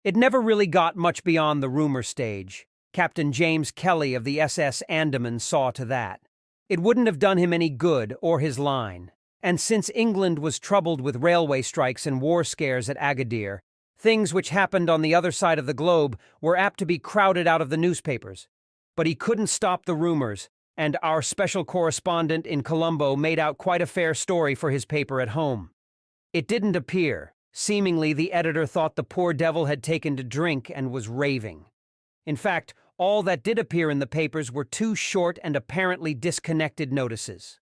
It never really got much beyond the rumor stage. Captain James Kelly of the SS Andaman saw to that. It wouldn't have done him any good or his line. And since England was troubled with railway strikes and war scares at Agadir, things which happened on the other side of the globe were apt to be crowded out of the newspapers. But he couldn't stop the rumors, and our special correspondent in Colombo made out quite a fair story for his paper at home. It didn't appear. Seemingly, the editor thought the poor devil had taken to drink and was raving. In fact, all that did appear in the papers were two short and apparently disconnected notices.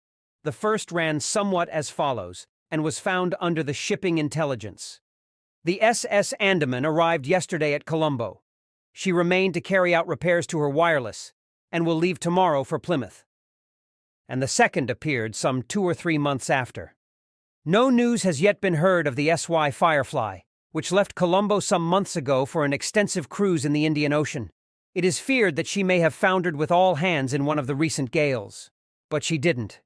The first ran somewhat as follows, and was found under the shipping intelligence. The SS Andaman arrived yesterday at Colombo. She remained to carry out repairs to her wireless, and will leave tomorrow for Plymouth. And the second appeared some 2 or 3 months after. No news has yet been heard of the SY Firefly, which left Colombo some months ago for an extensive cruise in the Indian Ocean. It is feared that she may have foundered with all hands in one of the recent gales. But she didn't.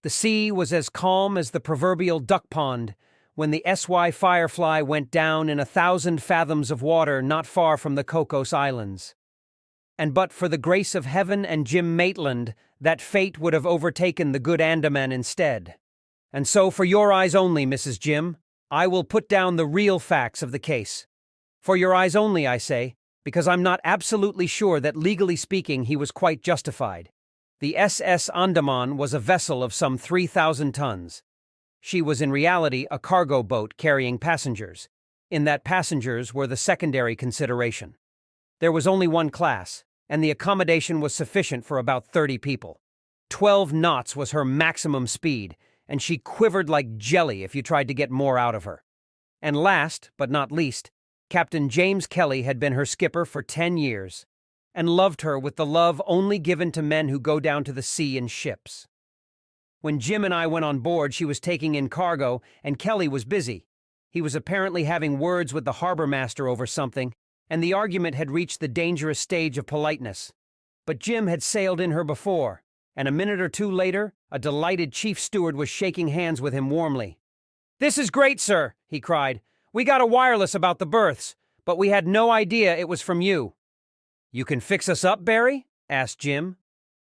The sea was as calm as the proverbial duck pond when the SY Firefly went down in 1,000 fathoms of water not far from the Cocos Islands. And but for the grace of heaven and Jim Maitland, that fate would have overtaken the good Andaman instead. And so, for your eyes only, Mrs. Jim, I will put down the real facts of the case. For your eyes only, I say, because I'm not absolutely sure that legally speaking he was quite justified. The SS Andaman was a vessel of some 3,000 tons. She was in reality a cargo boat carrying passengers, in that passengers were the secondary consideration. There was only one class, and the accommodation was sufficient for about 30 people. 12 knots was her maximum speed, and she quivered like jelly if you tried to get more out of her. And last, but not least, Captain James Kelly had been her skipper for 10 years, and loved her with the love only given to men who go down to the sea in ships. When Jim and I went on board, she was taking in cargo, and Kelly was busy. He was apparently having words with the harbor master over something, and the argument had reached the dangerous stage of politeness. But Jim had sailed in her before, and a minute or two later, a delighted chief steward was shaking hands with him warmly. "This is great, sir," he cried. "We got a wireless about the berths, but we had no idea it was from you." "You can fix us up, Barry?" asked Jim.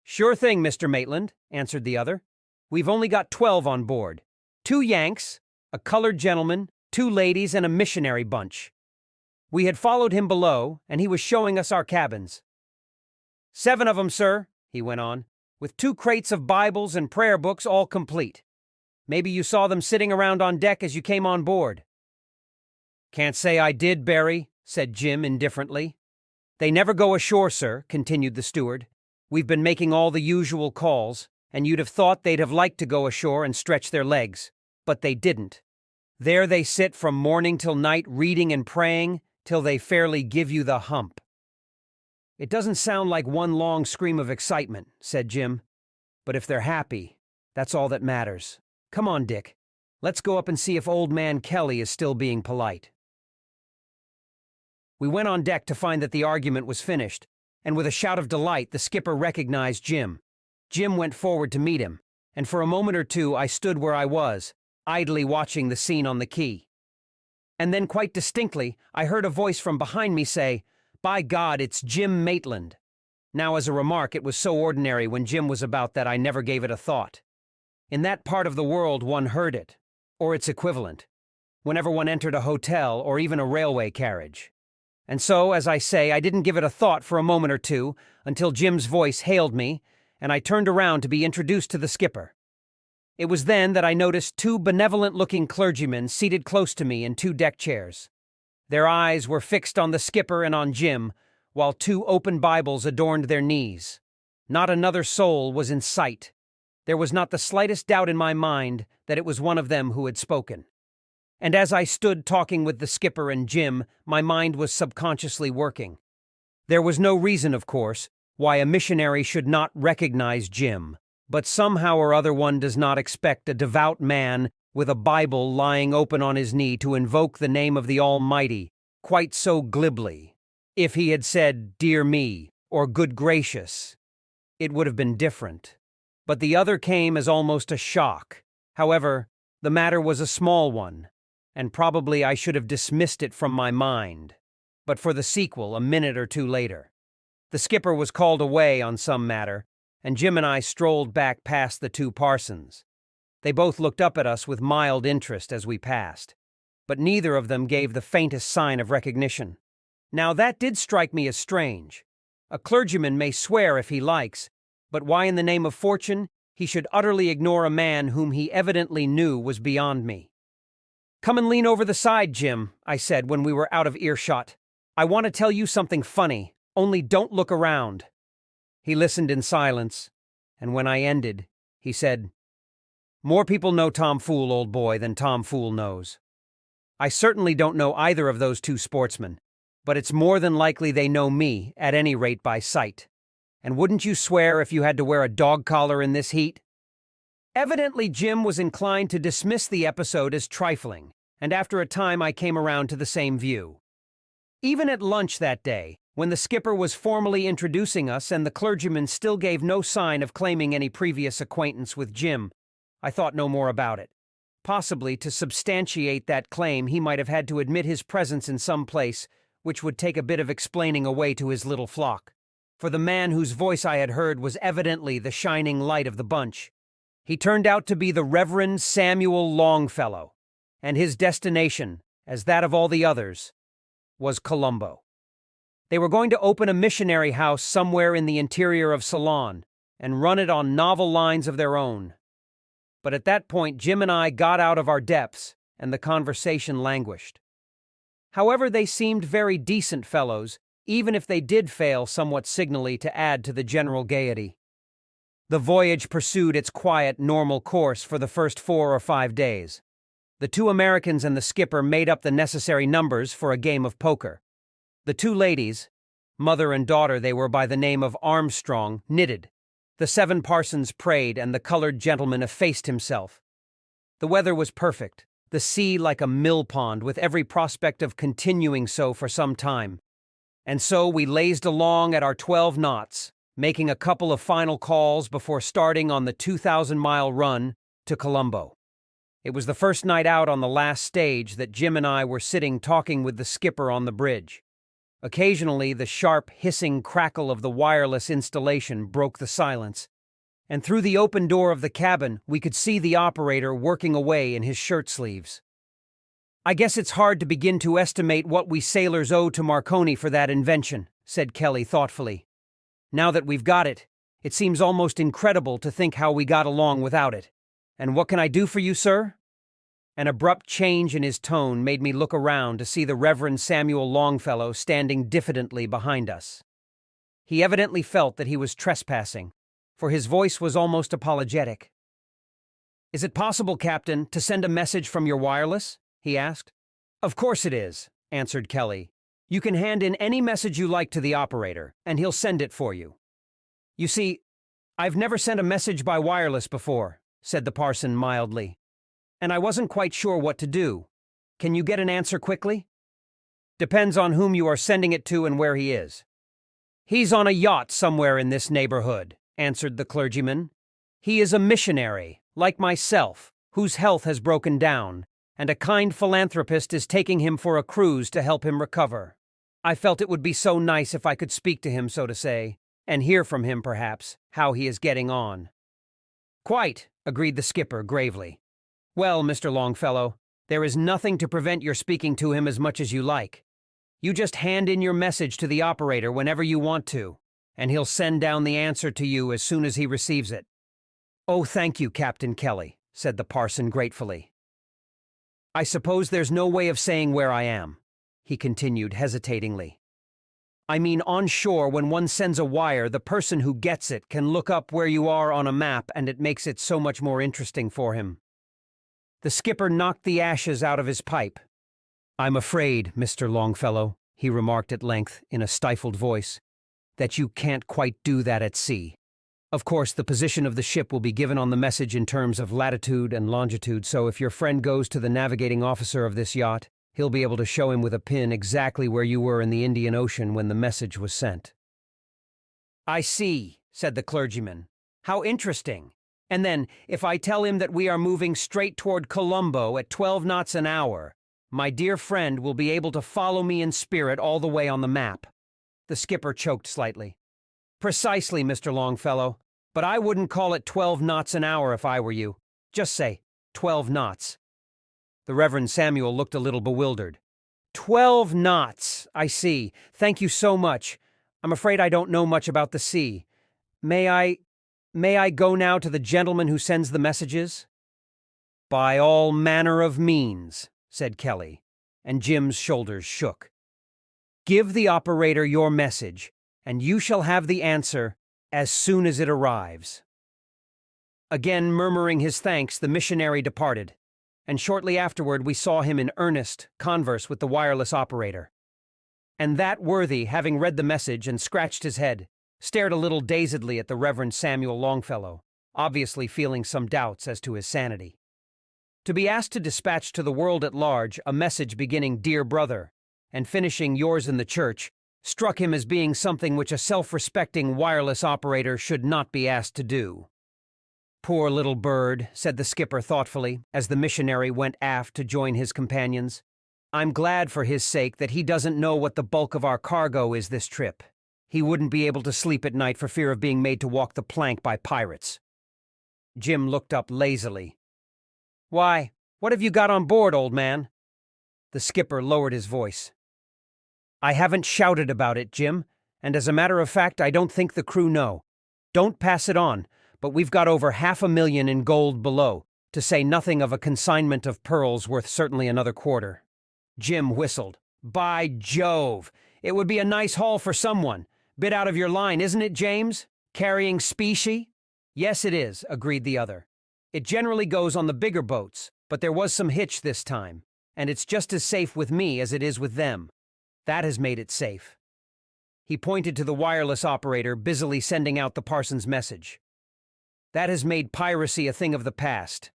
"Sure thing, Mr. Maitland," answered the other. "We've only got 12 on board. 2 Yanks, a colored gentleman, 2 ladies, and a missionary bunch." We had followed him below, and he was showing us our cabins. "7 of 'em, sir," he went on, "with 2 crates of Bibles and prayer books all complete. Maybe you saw them sitting around on deck as you came on board." "Can't say I did, Barry," said Jim indifferently. "They never go ashore, sir," continued the steward. "We've been making all the usual calls, and you'd have thought they'd have liked to go ashore and stretch their legs. But they didn't. There they sit from morning till night reading and praying, till they fairly give you the hump." "It doesn't sound like one long scream of excitement," said Jim. "But if they're happy, that's all that matters. Come on, Dick. Let's go up and see if old man Kelly is still being polite." We went on deck to find that the argument was finished, and with a shout of delight the skipper recognized Jim. Jim went forward to meet him, and for a moment or two I stood where I was, idly watching the scene on the quay. And then quite distinctly I heard a voice from behind me say, "By God, it's Jim Maitland." Now, as a remark, it was so ordinary when Jim was about that I never gave it a thought. In that part of the world one heard it, or its equivalent, whenever one entered a hotel or even a railway carriage. And so, as I say, I didn't give it a thought for a moment or two until Jim's voice hailed me, and I turned around to be introduced to the skipper. It was then that I noticed 2 benevolent-looking clergymen seated close to me in 2 deck chairs. Their eyes were fixed on the skipper and on Jim, while 2 open Bibles adorned their knees. Not another soul was in sight. There was not the slightest doubt in my mind that it was one of them who had spoken. And as I stood talking with the skipper and Jim, my mind was subconsciously working. There was no reason, of course, why a missionary should not recognize Jim, but somehow or other one does not expect a devout man with a Bible lying open on his knee to invoke the name of the Almighty quite so glibly. If he had said, "Dear me," or "Good gracious," it would have been different. But the other came as almost a shock. However, the matter was a small one, and probably I should have dismissed it from my mind. but for the sequel a minute or two later. The skipper was called away on some matter, and Jim and I strolled back past the two Parsons. They both looked up at us with mild interest as we passed, but neither of them gave the faintest sign of recognition. Now that did strike me as strange. A clergyman may swear if he likes, but why in the name of fortune he should utterly ignore a man whom he evidently knew was beyond me. "Come and lean over the side, Jim," I said when we were out of earshot. "I want to tell you something funny, only don't look around." He listened in silence, and when I ended, he said, "More people know Tom Fool, old boy, than Tom Fool knows. I certainly don't know either of those two sportsmen, but it's more than likely they know me, at any rate by sight. And wouldn't you swear if you had to wear a dog collar in this heat?" Evidently, Jim was inclined to dismiss the episode as trifling, and after a time I came around to the same view. Even at lunch that day, when the skipper was formally introducing us and the clergyman still gave no sign of claiming any previous acquaintance with Jim, I thought no more about it. Possibly, to substantiate that claim, he might have had to admit his presence in some place, which would take a bit of explaining away to his little flock. For the man whose voice I had heard was evidently the shining light of the bunch. He turned out to be the Reverend Samuel Longfellow, and his destination, as that of all the others, was Colombo. They were going to open a missionary house somewhere in the interior of Ceylon and run it on novel lines of their own. But at that point, Jim and I got out of our depths, and the conversation languished. However, they seemed very decent fellows, even if they did fail somewhat signally to add to the general gaiety. The voyage pursued its quiet, normal course for the first 4 or 5 days. The two Americans and the skipper made up the necessary numbers for a game of poker. The two ladies, mother and daughter they were by the name of Armstrong, knitted. The 7 Parsons prayed, and the colored gentleman effaced himself. The weather was perfect, the sea like a mill pond, with every prospect of continuing so for some time. And so we lazed along at our 12 knots, making a couple of final calls before starting on the 2,000-mile run to Colombo. It was the first night out on the last stage that Jim and I were sitting talking with the skipper on the bridge. Occasionally, the sharp, hissing crackle of the wireless installation broke the silence, and through the open door of the cabin, we could see the operator working away in his shirt sleeves. "I guess it's hard to begin to estimate what we sailors owe to Marconi for that invention," said Kelly thoughtfully. "Now that we've got it, it seems almost incredible to think how we got along without it. And what can I do for you, sir?" An abrupt change in his tone made me look around to see the Reverend Samuel Longfellow standing diffidently behind us. He evidently felt that he was trespassing, for his voice was almost apologetic. "Is it possible, Captain, to send a message from your wireless?" he asked. "Of course it is," answered Kelly. "You can hand in any message you like to the operator, and he'll send it for you." "You see, I've never sent a message by wireless before," said the parson mildly, "and I wasn't quite sure what to do. Can you get an answer quickly?" "Depends on whom you are sending it to and where he is." "He's on a yacht somewhere in this neighborhood," answered the clergyman. "He is a missionary, like myself, whose health has broken down, and a kind philanthropist is taking him for a cruise to help him recover. I felt it would be so nice if I could speak to him, so to say, and hear from him, perhaps, how he is getting on." "Quite," agreed the skipper gravely. "Well, Mr. Longfellow, there is nothing to prevent your speaking to him as much as you like. You just hand in your message to the operator whenever you want to, and he'll send down the answer to you as soon as he receives it." "Oh, thank you, Captain Kelly," said the parson gratefully. "I suppose there's no way of saying where I am," he continued hesitatingly. "I mean, on shore, when one sends a wire, the person who gets it can look up where you are on a map, and it makes it so much more interesting for him." The skipper knocked the ashes out of his pipe. "I'm afraid, Mr. Longfellow," he remarked at length in a stifled voice, "that you can't quite do that at sea. Of course, the position of the ship will be given on the message in terms of latitude and longitude, so if your friend goes to the navigating officer of this yacht, he'll be able to show him with a pin exactly where you were in the Indian Ocean when the message was sent." "I see," said the clergyman. "How interesting. And then, if I tell him that we are moving straight toward Colombo at 12 knots an hour, My dear friend will be able to follow me in spirit all the way on the map." The skipper choked slightly. "Precisely, Mr. Longfellow, but I wouldn't call it 12 knots an hour if I were you. Just say 12 knots. The Reverend Samuel looked a little bewildered. 12 knots, I see. Thank you so much. I'm afraid I don't know much about the sea. May I go now to the gentleman who sends the messages?" "By all manner of means," said Kelly, and Jim's shoulders shook. "Give the operator your message, and you shall have the answer as soon as it arrives." Again murmuring his thanks, the missionary departed, and shortly afterward we saw him in earnest converse with the wireless operator. And that worthy, having read the message and scratched his head, stared a little dazedly at the Reverend Samuel Longfellow, obviously feeling some doubts as to his sanity. To be asked to dispatch to the world at large a message beginning "Dear Brother" and finishing "Yours in the Church" struck him as being something which a self-respecting wireless operator should not be asked to do. "Poor little bird," said the skipper thoughtfully, as the missionary went aft to join his companions. "I'm glad for his sake that he doesn't know what the bulk of our cargo is this trip. He wouldn't be able to sleep at night for fear of being made to walk the plank by pirates." Jim looked up lazily. "Why, what have you got on board, old man?" The skipper lowered his voice. "I haven't shouted about it, Jim, and as a matter of fact, I don't think the crew know. Don't pass it on, but we've got over $500,000 in gold below, to say nothing of a consignment of pearls worth certainly another quarter." Jim whistled. "By Jove! It would be a nice haul for someone. Bit out of your line, isn't it, James? Carrying specie?" "Yes, it is," agreed the other. "It generally goes on the bigger boats, but there was some hitch this time, and it's just as safe with me as it is with them. That has made it safe." He pointed to the wireless operator busily sending out the parson's message. "That has made piracy a thing of the past.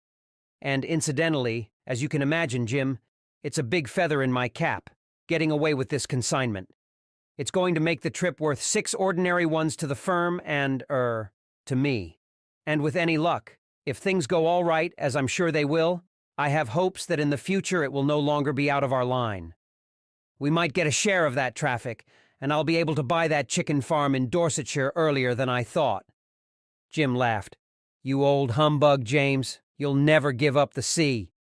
And incidentally, as you can imagine, Jim, it's a big feather in my cap, getting away with this consignment. It's going to make the trip worth 6 ordinary ones to the firm and, to me. And with any luck, if things go all right, as I'm sure they will, I have hopes that in the future it will no longer be out of our line. We might get a share of that traffic, and I'll be able to buy that chicken farm in Dorsetshire earlier than I thought." Jim laughed. "You old humbug, James. You'll never give up the sea."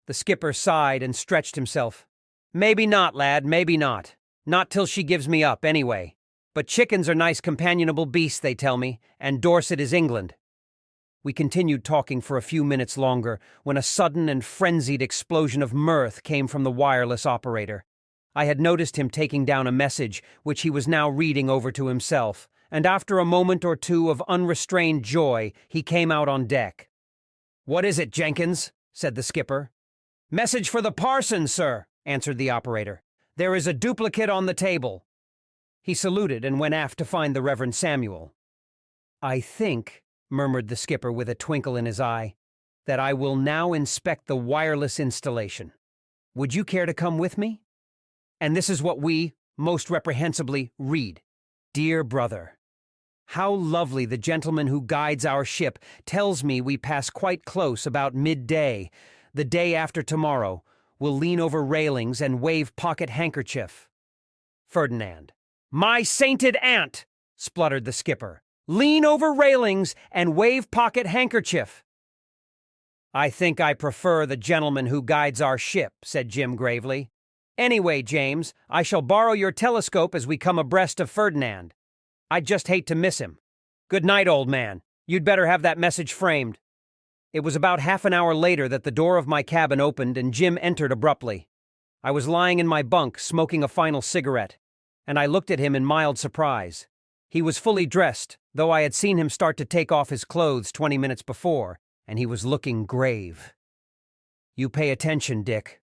The skipper sighed and stretched himself. "Maybe not, lad, maybe not. Not till she gives me up, anyway. But chickens are nice companionable beasts, they tell me, and Dorset is England." We continued talking for a few minutes longer when a sudden and frenzied explosion of mirth came from the wireless operator. I had noticed him taking down a message which he was now reading over to himself, and after a moment or two of unrestrained joy, he came out on deck. "What is it, Jenkins?" said the skipper. "Message for the parson, sir," answered the operator. "There is a duplicate on the table." He saluted and went aft to find the Reverend Samuel. "I think," murmured the skipper with a twinkle in his eye, "that I will now inspect the wireless installation. Would you care to come with me?" And this is what we, most reprehensibly, read. "Dear brother, how lovely the gentleman who guides our ship tells me we pass quite close about midday, the day after tomorrow, will lean over railings and wave pocket handkerchief. Ferdinand." "My sainted aunt!" spluttered the skipper. "Lean over railings and wave pocket handkerchief." "I think I prefer the gentleman who guides our ship," said Jim gravely. "Anyway, James, I shall borrow your telescope as we come abreast of Ferdinand. I'd just hate to miss him. Good night, old man. You'd better have that message framed." It was about half an hour later that the door of my cabin opened and Jim entered abruptly. I was lying in my bunk, smoking a final cigarette, and I looked at him in mild surprise. He was fully dressed, though I had seen him start to take off his clothes 20 minutes before, and he was looking grave. "You pay attention, Dick,"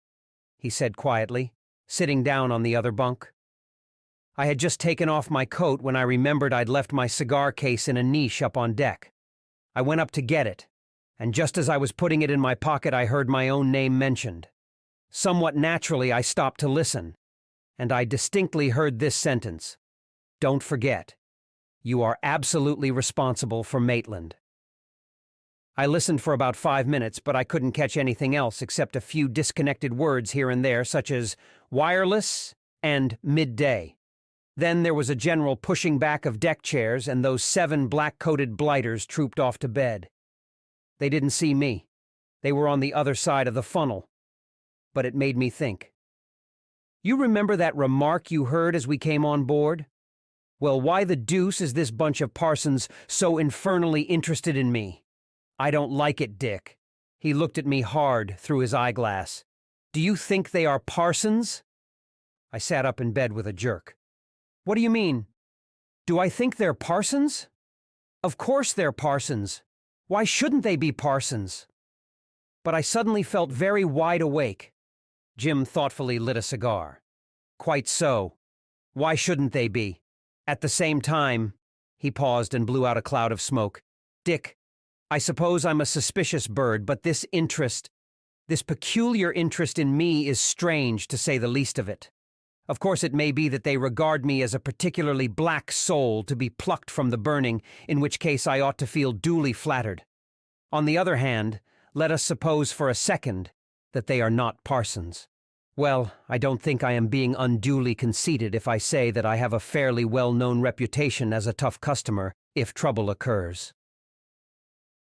he said quietly, sitting down on the other bunk. I had just taken off my coat when I remembered I'd left my cigar case in a niche up on deck. I went up to get it, and just as I was putting it in my pocket, I heard my own name mentioned. Somewhat naturally, I stopped to listen, and I distinctly heard this sentence: "Don't forget, you are absolutely responsible for Maitland." I listened for about 5 minutes, but I couldn't catch anything else except a few disconnected words here and there, such as wireless and midday. Then there was a general pushing back of deck chairs, and those 7 black-coated blighters trooped off to bed. They didn't see me. They were on the other side of the funnel. But it made me think. You remember that remark you heard as we came on board? Well, why the deuce is this bunch of parsons so infernally interested in me? I don't like it, Dick. He looked at me hard through his eyeglass. Do you think they are parsons? I sat up in bed with a jerk. What do you mean? Do I think they're parsons? Of course they're parsons. Why shouldn't they be parsons? But I suddenly felt very wide awake. Jim thoughtfully lit a cigar. Quite so. Why shouldn't they be? At the same time, he paused and blew out a cloud of smoke. Dick, I suppose I'm a suspicious bird, but this peculiar interest in me is strange, to say the least of it. Of course, it may be that they regard me as a particularly black soul to be plucked from the burning, in which case I ought to feel duly flattered. On the other hand, let us suppose for a second that they are not parsons. Well, I don't think I am being unduly conceited if I say that I have a fairly well-known reputation as a tough customer if trouble occurs.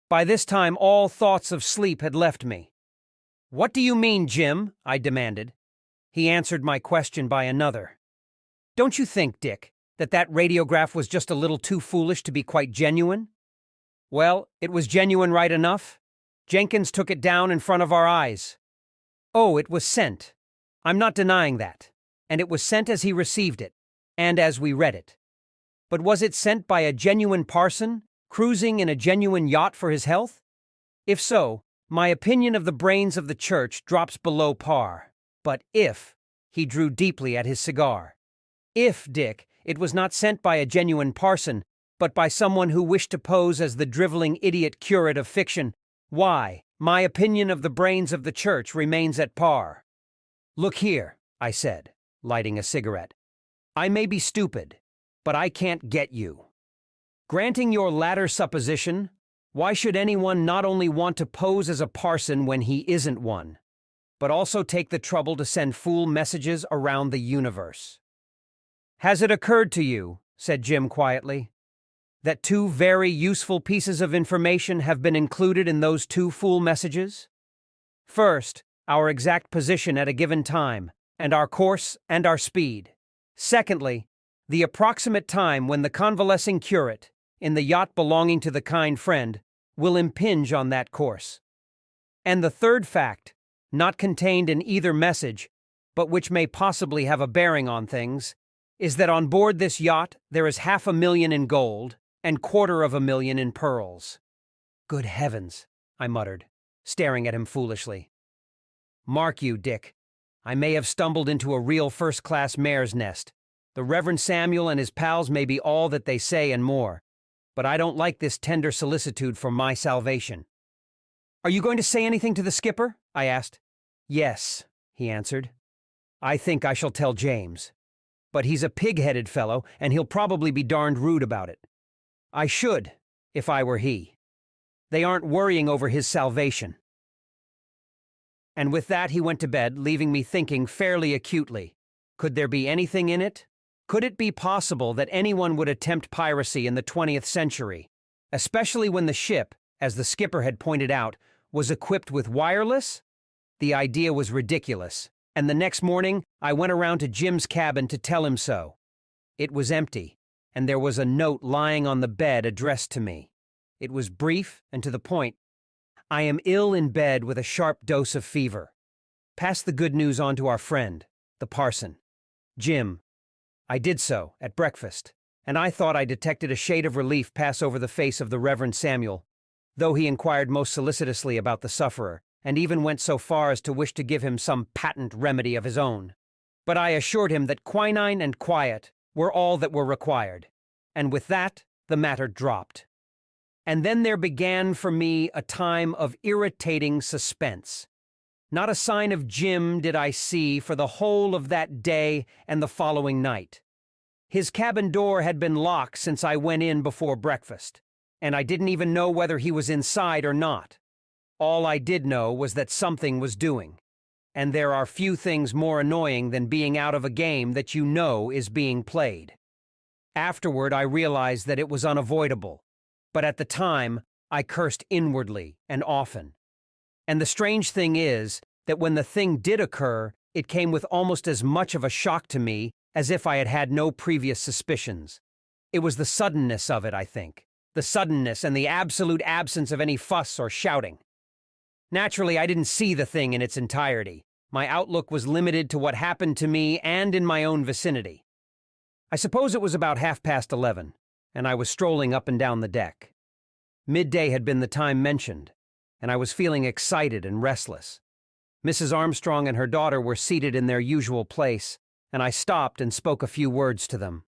By this time, all thoughts of sleep had left me. What do you mean, Jim? I demanded. He answered my question by another. Don't you think, Dick, that radiograph was just a little too foolish to be quite genuine? Well, it was genuine right enough. Jenkins took it down in front of our eyes. Oh, it was sent. I'm not denying that. And it was sent as he received it, and as we read it. But was it sent by a genuine parson, cruising in a genuine yacht for his health? If so, my opinion of the brains of the church drops below par. But if, he drew deeply at his cigar. If, Dick, it was not sent by a genuine parson, but by someone who wished to pose as the driveling idiot curate of fiction, why, my opinion of the brains of the church remains at par. Look here, I said, lighting a cigarette. I may be stupid, but I can't get you. Granting your latter supposition, why should anyone not only want to pose as a parson when he isn't one, but also take the trouble to send fool messages around the universe? Has it occurred to you, said Jim quietly, that 2 very useful pieces of information have been included in those 2 fool messages? First, our exact position at a given time, and our course and our speed. Secondly, the approximate time when the convalescing curate, in the yacht belonging to the kind friend, will impinge on that course. And the third fact, not contained in either message, but which may possibly have a bearing on things, is that on board this yacht there is $500,000 in gold and $250,000 in pearls. Good heavens, I muttered, staring at him foolishly. Mark you, Dick, I may have stumbled into a real first-class mare's nest. The Reverend Samuel and his pals may be all that they say and more, but I don't like this tender solicitude for my salvation. Are you going to say anything to the skipper? I asked. Yes, he answered. I think I shall tell James. But he's a pig-headed fellow, and he'll probably be darned rude about it. I should, if I were he. They aren't worrying over his salvation. And with that he went to bed, leaving me thinking fairly acutely. Could there be anything in it? Could it be possible that anyone would attempt piracy in the 20th century, especially when the ship, as the skipper had pointed out, was equipped with wireless? The idea was ridiculous, and the next morning I went around to Jim's cabin to tell him so. It was empty, and there was a note lying on the bed addressed to me. It was brief and to the point. I am ill in bed with a sharp dose of fever. Pass the good news on to our friend, the parson. Jim. I did so, at breakfast, and I thought I detected a shade of relief pass over the face of the Reverend Samuel, though he inquired most solicitously about the sufferer, and even went so far as to wish to give him some patent remedy of his own. But I assured him that quinine and quiet were all that were required, and with that the matter dropped. And then there began for me a time of irritating suspense. Not a sign of Jim did I see for the whole of that day and the following night. His cabin door had been locked since I went in before breakfast, and I didn't even know whether he was inside or not. All I did know was that something was doing. And there are few things more annoying than being out of a game that you know is being played. Afterward, I realized that it was unavoidable, but at the time, I cursed inwardly and often. And the strange thing is that when the thing did occur, it came with almost as much of a shock to me as if I had had no previous suspicions. It was the suddenness of it, I think. The suddenness and the absolute absence of any fuss or shouting. Naturally, I didn't see the thing in its entirety. My outlook was limited to what happened to me and in my own vicinity. I suppose it was about 11:30, and I was strolling up and down the deck. Midday had been the time mentioned, and I was feeling excited and restless. Mrs. Armstrong and her daughter were seated in their usual place, and I stopped and spoke a few words to them.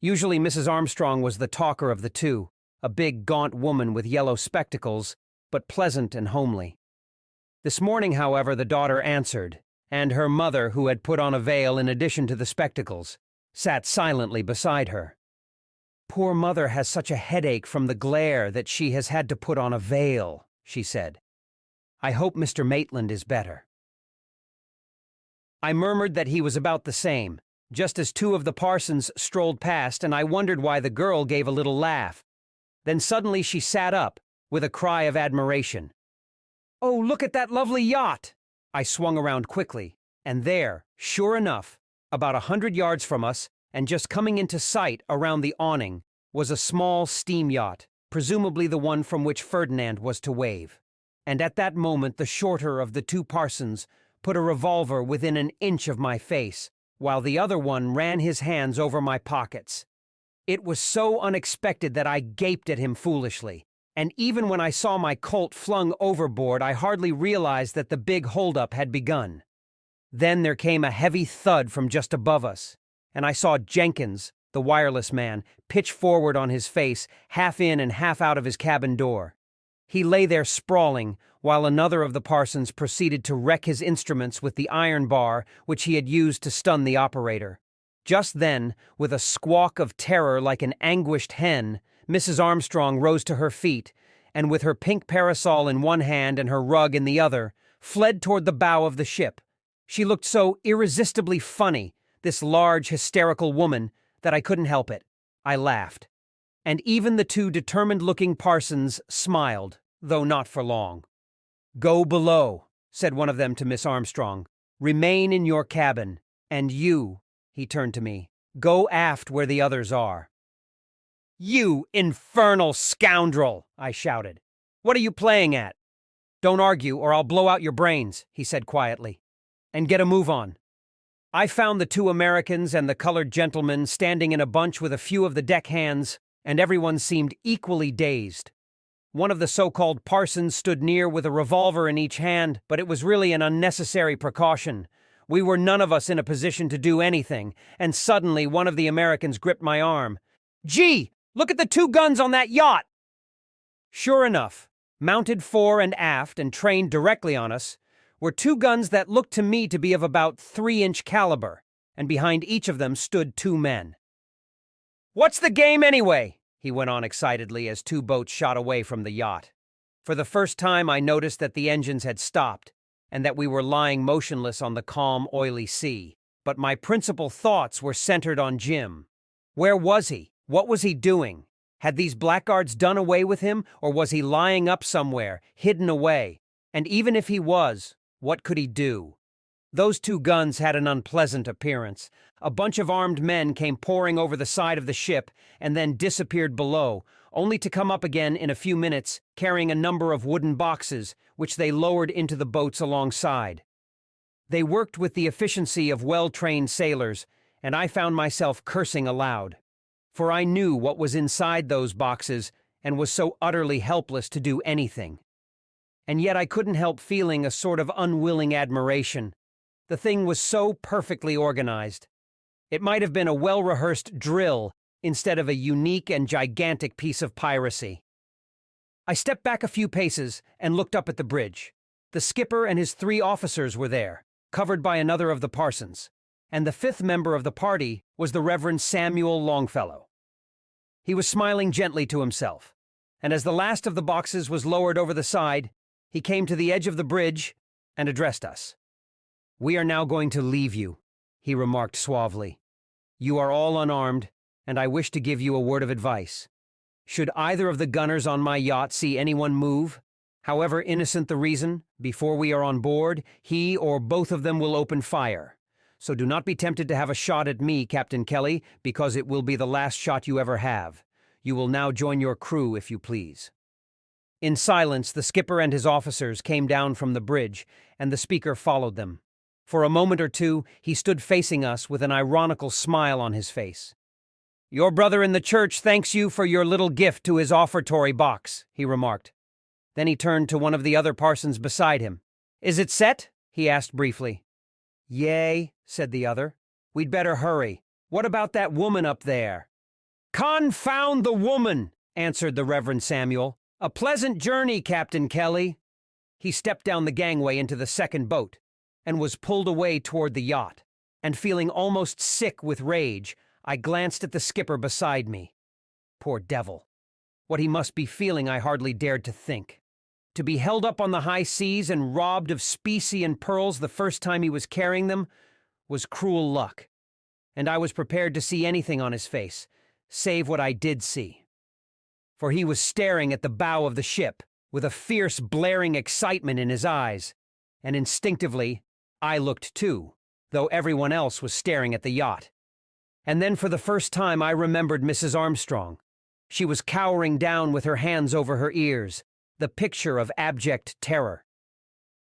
Usually Mrs. Armstrong was the talker of the two, a big, gaunt woman with yellow spectacles, but pleasant and homely. This morning, however, the daughter answered, and her mother, who had put on a veil in addition to the spectacles, sat silently beside her. "Poor mother has such a headache from the glare that she has had to put on a veil," she said. "I hope Mr. Maitland is better." I murmured that he was about the same, just as two of the parsons strolled past, and I wondered why the girl gave a little laugh. Then suddenly she sat up, with a cry of admiration. "Oh, look at that lovely yacht!" I swung around quickly, and there, sure enough, about 100 yards from us, and just coming into sight around the awning, was a small steam yacht, presumably the one from which Ferdinand was to wave. And at that moment the shorter of the two parsons put a revolver within an inch of my face, while the other one ran his hands over my pockets. It was so unexpected that I gaped at him foolishly, and even when I saw my Colt flung overboard, I hardly realized that the big holdup had begun. Then there came a heavy thud from just above us, and I saw Jenkins, the wireless man, pitch forward on his face, half in and half out of his cabin door. He lay there sprawling, while another of the parsons proceeded to wreck his instruments with the iron bar which he had used to stun the operator. Just then, with a squawk of terror like an anguished hen, Mrs. Armstrong rose to her feet, and with her pink parasol in one hand and her rug in the other, fled toward the bow of the ship. She looked so irresistibly funny, this large, hysterical woman, that I couldn't help it. I laughed. And even the two determined-looking parsons smiled, though not for long. "Go below," said one of them to Miss Armstrong. "Remain in your cabin. And you," he turned to me, "go aft where the others are." "You infernal scoundrel!" I shouted. "What are you playing at?" "Don't argue, or I'll blow out your brains," he said quietly. "And get a move on." I found the two Americans and the colored gentleman standing in a bunch with a few of the deckhands, and everyone seemed equally dazed. One of the so-called parsons stood near with a revolver in each hand, but it was really an unnecessary precaution. We were none of us in a position to do anything, and suddenly one of the Americans gripped my arm. "Gee, look at the two guns on that yacht!" Sure enough, mounted fore and aft and trained directly on us, were two guns that looked to me to be of about 3-inch caliber, and behind each of them stood two men. "What's the game anyway?" he went on excitedly as two boats shot away from the yacht. For the first time I noticed that the engines had stopped, and that we were lying motionless on the calm, oily sea. But my principal thoughts were centered on Jim. Where was he? What was he doing? Had these blackguards done away with him, or was he lying up somewhere, hidden away? And even if he was, what could he do? Those two guns had an unpleasant appearance. A bunch of armed men came pouring over the side of the ship and then disappeared below, only to come up again in a few minutes, carrying a number of wooden boxes, which they lowered into the boats alongside. They worked with the efficiency of well-trained sailors, and I found myself cursing aloud. For I knew what was inside those boxes and was so utterly helpless to do anything. And yet I couldn't help feeling a sort of unwilling admiration. The thing was so perfectly organized. It might have been a well-rehearsed drill instead of a unique and gigantic piece of piracy. I stepped back a few paces and looked up at the bridge. The skipper and his 3 officers were there, covered by another of the parsons, and the 5th member of the party was the Reverend Samuel Longfellow. He was smiling gently to himself, and as the last of the boxes was lowered over the side, he came to the edge of the bridge and addressed us. "We are now going to leave you," he remarked suavely. "You are all unarmed, and I wish to give you a word of advice. Should either of the gunners on my yacht see anyone move, however innocent the reason, before we are on board, he or both of them will open fire. So do not be tempted to have a shot at me, Captain Kelly, because it will be the last shot you ever have. You will now join your crew, if you please." In silence, the skipper and his officers came down from the bridge, and the speaker followed them. For a moment or two, he stood facing us with an ironical smile on his face. "Your brother in the church thanks you for your little gift to his offertory box," he remarked. Then he turned to one of the other parsons beside him. "Is it set?" he asked briefly. "Yea," said the other. "We'd better hurry. What about that woman up there?" "Confound the woman!" answered the Reverend Samuel. "A pleasant journey, Captain Kelly." He stepped down the gangway into the second boat and was pulled away toward the yacht, and feeling almost sick with rage, I glanced at the skipper beside me. Poor devil. What he must be feeling I hardly dared to think. To be held up on the high seas and robbed of specie and pearls the first time he was carrying them was cruel luck, and I was prepared to see anything on his face, save what I did see. For he was staring at the bow of the ship, with a fierce, blaring excitement in his eyes, and instinctively, I looked too, though everyone else was staring at the yacht. And then for the first time I remembered Mrs. Armstrong. She was cowering down with her hands over her ears, the picture of abject terror.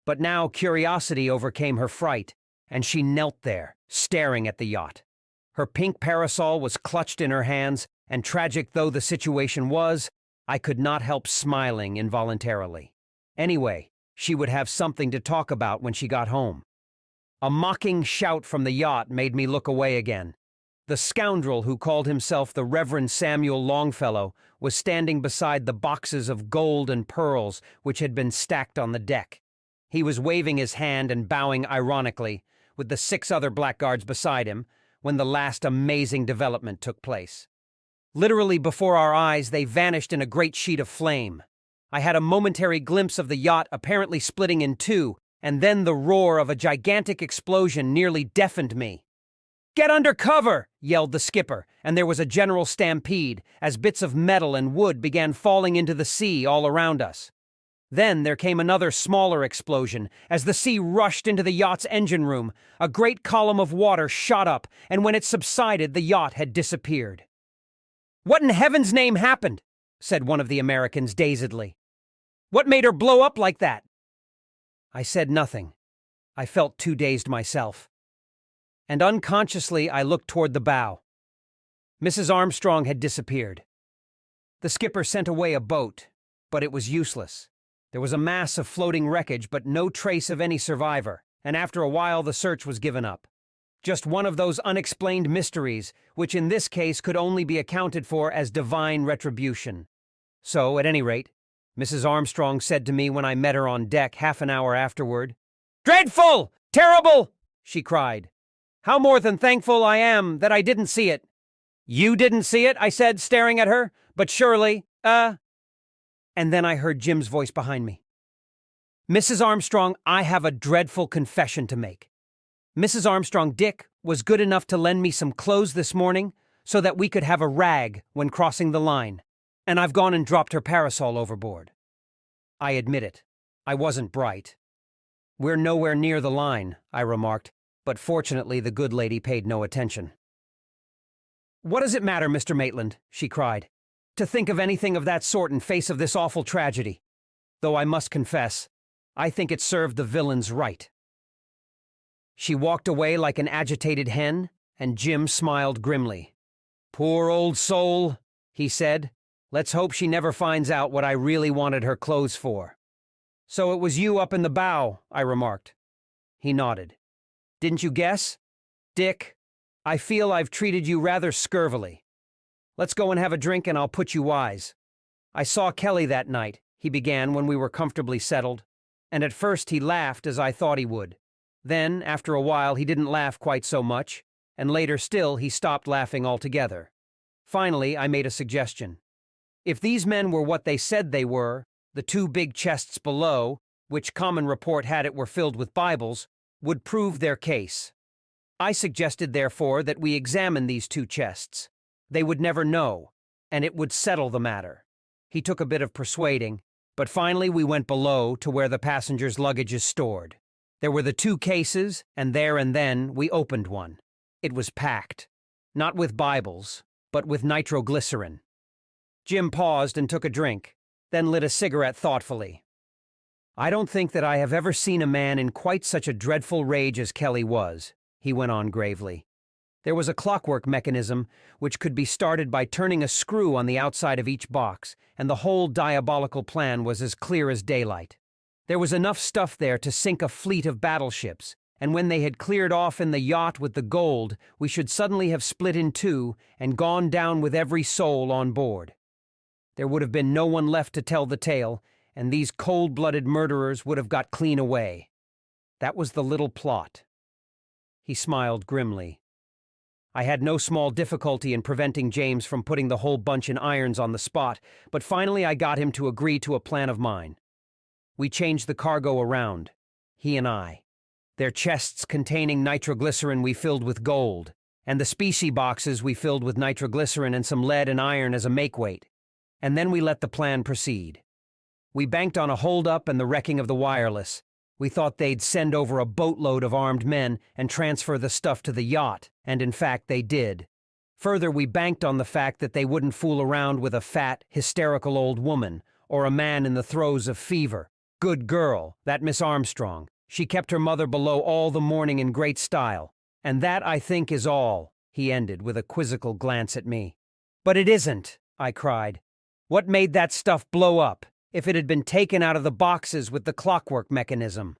But now curiosity overcame her fright, and she knelt there, staring at the yacht. Her pink parasol was clutched in her hands, and tragic though the situation was, I could not help smiling involuntarily. Anyway, she would have something to talk about when she got home. A mocking shout from the yacht made me look away again. The scoundrel who called himself the Reverend Samuel Longfellow was standing beside the boxes of gold and pearls which had been stacked on the deck. He was waving his hand and bowing ironically, with the 6 other blackguards beside him, when the last amazing development took place. Literally before our eyes, they vanished in a great sheet of flame. I had a momentary glimpse of the yacht apparently splitting in two, and then the roar of a gigantic explosion nearly deafened me. "Get under cover!" yelled the skipper, and there was a general stampede as bits of metal and wood began falling into the sea all around us. Then there came another smaller explosion as the sea rushed into the yacht's engine room. A great column of water shot up, and when it subsided, the yacht had disappeared. "What in heaven's name happened?" said one of the Americans dazedly. "What made her blow up like that?" I said nothing. I felt too dazed myself. And unconsciously I looked toward the bow. Mrs. Armstrong had disappeared. The skipper sent away a boat, but it was useless. There was a mass of floating wreckage, but no trace of any survivor, and after a while the search was given up. Just one of those unexplained mysteries, which in this case could only be accounted for as divine retribution. So, at any rate, Mrs. Armstrong said to me when I met her on deck half an hour afterward, "Dreadful! Terrible!" she cried. "How more than thankful I am that I didn't see it." "You didn't see it?" I said, staring at her. "But surely, And then I heard Jim's voice behind me. "Mrs. Armstrong, I have a dreadful confession to make. Mrs. Armstrong, Dick was good enough to lend me some clothes this morning so that we could have a rag when crossing the line, and I've gone and dropped her parasol overboard." I admit it. I wasn't bright. "We're nowhere near the line," I remarked, but fortunately the good lady paid no attention. "What does it matter, Mr. Maitland?" she cried. "To think of anything of that sort in face of this awful tragedy. Though I must confess, I think it served the villains right." She walked away like an agitated hen, and Jim smiled grimly. "Poor old soul," he said. "Let's hope she never finds out what I really wanted her clothes for." "So it was you up in the bow," I remarked. He nodded. "Didn't you guess? Dick, I feel I've treated you rather scurvily. Let's go and have a drink and I'll put you wise. I saw Kelly that night," he began when we were comfortably settled, "and at first he laughed as I thought he would. Then, after a while, he didn't laugh quite so much, and later still he stopped laughing altogether. Finally, I made a suggestion. If these men were what they said they were, the two big chests below, which common report had it were filled with Bibles, would prove their case. I suggested, therefore, that we examine these two chests. They would never know, and it would settle the matter. He took a bit of persuading, but finally we went below to where the passengers' luggage is stored. There were the two cases, and there and then we opened one. It was packed, not with Bibles, but with nitroglycerin. Jim paused and took a drink, then lit a cigarette thoughtfully. I don't think that I have ever seen a man in quite such a dreadful rage as Kelly was, he went on gravely. There was a clockwork mechanism which could be started by turning a screw on the outside of each box, and the whole diabolical plan was as clear as daylight. There was enough stuff there to sink a fleet of battleships, and when they had cleared off in the yacht with the gold, we should suddenly have split in two and gone down with every soul on board. There would have been no one left to tell the tale, and these cold-blooded murderers would have got clean away. That was the little plot. He smiled grimly. I had no small difficulty in preventing James from putting the whole bunch in irons on the spot, but finally I got him to agree to a plan of mine. We changed the cargo around, he and I. Their chests containing nitroglycerin we filled with gold, and the specie boxes we filled with nitroglycerin and some lead and iron as a makeweight. And then we let the plan proceed. We banked on a hold-up and the wrecking of the wireless. We thought they'd send over a boatload of armed men and transfer the stuff to the yacht, and in fact they did. Further, we banked on the fact that they wouldn't fool around with a fat, hysterical old woman, or a man in the throes of fever. Good girl, that Miss Armstrong. She kept her mother below all the morning in great style. And that, I think, is all, he ended with a quizzical glance at me. But it isn't, I cried. What made that stuff blow up, if it had been taken out of the boxes with the clockwork mechanism?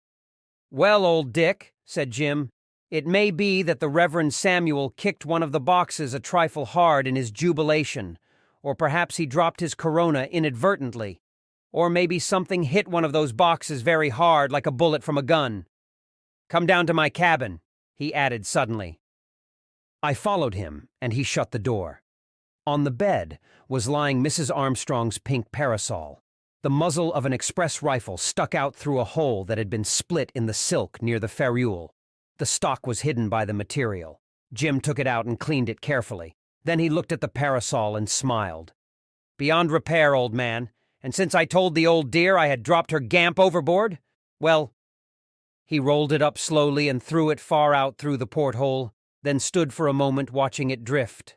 Well, old Dick, said Jim, it may be that the Reverend Samuel kicked one of the boxes a trifle hard in his jubilation, or perhaps he dropped his corona inadvertently, or maybe something hit one of those boxes very hard like a bullet from a gun. Come down to my cabin, he added suddenly. I followed him, and he shut the door. On the bed was lying Mrs. Armstrong's pink parasol. The muzzle of an express rifle stuck out through a hole that had been split in the silk near the ferrule. The stock was hidden by the material. Jim took it out and cleaned it carefully. Then he looked at the parasol and smiled. Beyond repair, old man, and since I told the old dear I had dropped her gamp overboard, well... He rolled it up slowly and threw it far out through the porthole, then stood for a moment watching it drift,